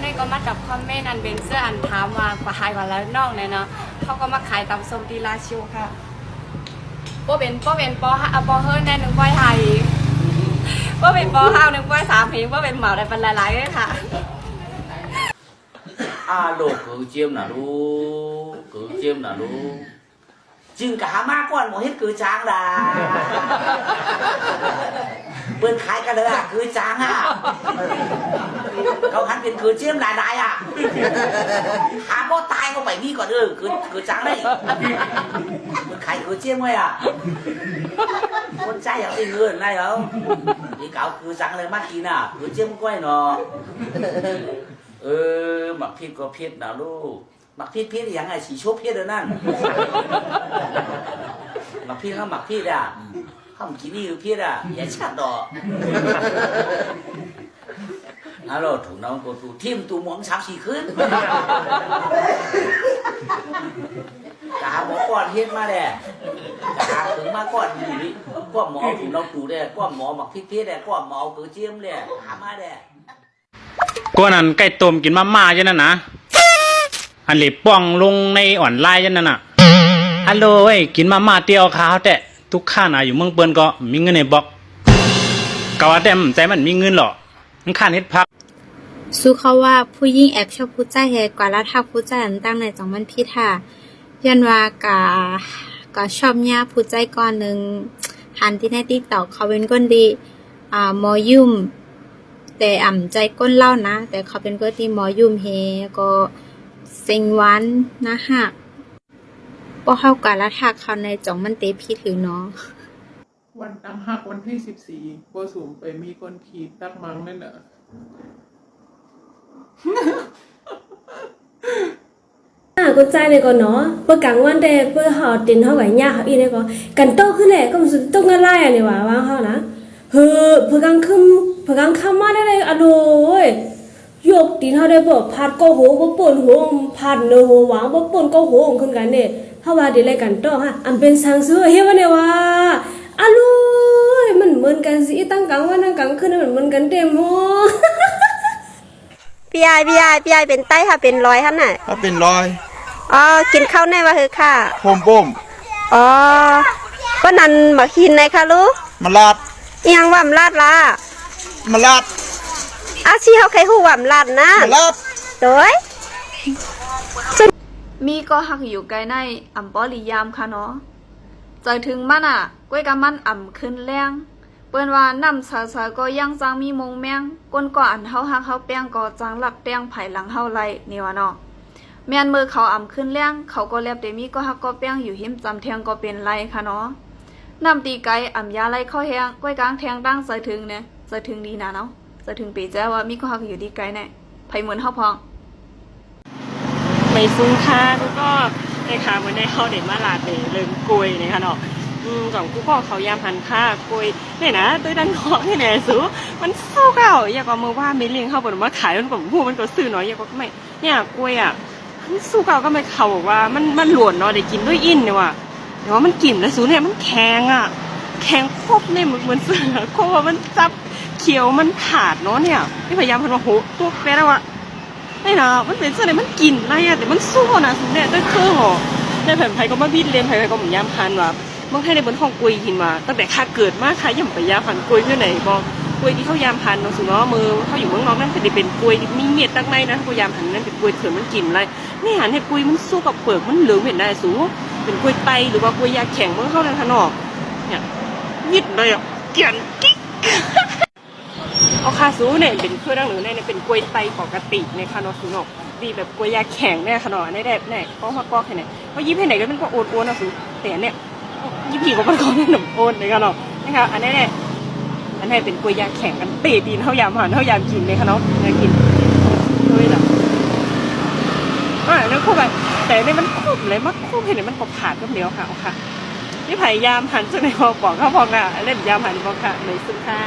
นี่ก็มาจับคอมเมนต์อันเป็นเสื้ออันถามว่าขายวันแล้วนอกเนี่ยเนาะเขาก็มาขายตำส้มตีราชิวค่ะป้เป็นปอฮะปอเฮิร์นแน่หนึ่งป้อยไทยป้เป็นปอห้าวหนึ่งป้อย3เพลงป้เป็นเหมาได้เป็นหลายๆเลยค่ะalo cứ chiêm là lu cứ chiêm là lu chừng cả má con một hết cứ tráng là bên khai cái đó à cứ tráng à cậu hắn bên cứ chiêm lại lại à há có tai có phải đi còn cứ tráng đấy bên khai cứ chiêm thôi à con trai ở đây người này không thì cậu cứ tráng lên mắt kín à cứ chiêm quay nóหมักพิษก็พิษนะลูกหมักพิษยังไงสีโชบพิษเลยนั่นหมักพิษเขาหมักพิษอ่ะเขากินนี่คือพิษอ่ะอย่าชัดดอกฮัลโหลถูกน้องกูถูกทิมตูหมอง3-4คืนกาหมอก้อนเฮ็ดมาแด่กาถึงมาก้อนนี่ก้อนหมอถูกน้องตูแด่ก้อนหมอหมักพิษแด่ก้อนหมอเกิดเจียมแด่หามาแด่ก็นั่นไก่ต้มกินมาๆจังนั่นนะอันนี้ป้องลงในออนไลน์จังนั่นน่ะฮัลโหลเอ้ยกินมาเตียวขาวแต่ทุกข้าน่ะอยู่เมืองเปิ้นก็มีเงินในบล็อกก็ว่าแต่ใจมันมีเงินหรอมันข้านเฮ็ดพักสู้เขาว่าผู้หญิงแอบชอบผู้ชายแฮกว่าละทักผู้ชายอันตั้งในจังมันผิดค่ะยันว่ก็ชอบย่าผู้ชายก่อนนึงหันที่ใน TikTok เขาเป็นคนดีหมอยุ่มแต่ใจก้นเล่านะแต่เขาเป็นก็ที่หมอยุ่มเฮก็เซ็งวันนะฮะพอเข้ากันละทักเขาในจ่องมันเตพี่ถือเนาะวันตั้งหักวันที่14โกสูมไปมีคนขีดตักมังนั่นน่ะcon trai này còn nó bữa cắn quan đề bữa họ tiền họ gảy nhà họ in này có cần toขึ้นแหละก็มันต้องกันไล่เนี่ยว่าเขานะเพื่อกังคำมาได้เลยอะโดยยกตีนเขาได้บอกพัดก็โหบ่ป่นโหพัดเนอโหหวางบ่ป่นก็โหขึ้นกันเนี่ยเพราะว่าเดี๋ยวอะไรกันต่อฮะอันเป็นสังซื้อเฮ้ยว่าเนี่ยว่าอะโดยมันเหมือนกันสิตั้งกังว่าตั้งกังขึ้นมันเหมือนกันเต็มโหพี่ไอเป็นไต้ค่ะเป็นร้อยท่านน่ะถ้าเป็นรอยกินข้าวแน่ว่าคือค่ะโฮมป้มก็นั่นมากินไหนคะลูกมาลาดยังว่ำลาดละมาลาดชีเขาใครหูว่ำลาดนะมาลาดโดยมีก็หักอยู่ไกลในอ่ำปอลียามค่ะเนาะใจถึงมันก้วยกับมันขึ้นแรงเปิ้นว่าน้ำสาก็ยังจังมีมงแมงก้นก็อันเฮาหักเฮาแป้งก็จังหลักแป้งไผ่หลังเฮาไล่นี่ว่าเนาะแม่นมือเขาขึ้นแรงเขาก็แลบเดมีก็หักก็แป้งอยู่หิมจำเทียงก็เป็นไรค่ะเนาะน้ำตีไก่ยาไล่ข้อแห้งก้วยกลางแทงตั้งใส่ถึงเนี่ยใส่ถึงดีนะเนาะใส่ถึงปีแจ้ว่ามีก็หักอยู่ดีไก่เนี่ยไผ่เหมือนเฮาพองไม่ซุ้งค่าก็ในขาเหมือนในเขาเด็ดมาลาดเลยเริ่มกุยเนี่ยค่ะเนาะก่อนกูพ่อเขายามหันค่ากุยเนี่ยนะตัวดันของนี่แหละสูมันเศร้าเก่าอยากเอามือว่าไม่เลี้ยงเขาบอกว่าขายมันก็พูดมันก็ซื้อหน่อยอยากก็ไม่เนี่ยกุยมันสู้เก่าก็ไม่เขาบอกว่ามันหลวนเนาะได้กินด้วยอินเนี่ยว่ะแต่ว่ามันกลิ่นแล้วสูเนี่ยมันแข็งแข็งครบเนี่ยเหมือนเสือโคว่ามันจับเขียวมันขาดเนาะเนี่ยที่พยายามพันว่าโหตัวแปะแล้วว่ะนี่นะมันเป็นเสือเนี่ยมันกลิ่นอะไรแต่มันสู้นะสูเนี่ยด้วยเครื่องหรอในแผ่นไผ่ก็มาบิดเลนไผ่ก็เหมือนยามพันว่ะเมื่อให้ในบนห้องกุยกินมาตั้งแต่ข้าเกิดมาข้าย่ำไปยาพันกุยเพื่อไหนบอกกุยที่เขายามพันเนาะสูเนาะมือเขาอยู่เมืองนอกนั่นเป็นกุยมีเม็ดตั้งในนะเขายามพันนั่นเป็นกุยเถื่อนมันกลิ่นอะไรนี่หันให้กุยมันสู้กับเปลือกมันเหลืองเห็นได้สูเป็นกล้วยไตหรือว่ากล้วยยาแข็งเมื่อเข้าในขนมเนี่ยยิดเลยเกี่ยนกิ๊กเอาคาสูเนี่ยเป็นเครื่องดังหรือเนี่ยเป็นกล้วยไตปกติในขนมสูนกดีแบบกล้วยยาแข็งเนี่ยขนมในแบบเนี่ยก็มาก็แค่ไหนก็ยิบให้ไหนก็เป็นก็โอนนะสูแต่เนี่ยยิบผีก็เป็นก็เป็นหนุ่มโอนในขนมนะคะอันนี้เนี่ยอันนี้เป็นกล้วยยาแข็งกันเตะดินเท่ายามหันเท่ายามกินในขนมในกินด้วยนะนั่นคู่แบบแต่เนี่ยมันคุ้มเลยมันคุ้มเห็นไหมมันกบขาดก็เดียวค่ะนี่พยายามหันจนในพอบอกเขาพองเล่นยามหันพอค่ะเลยซึ่งค่ะ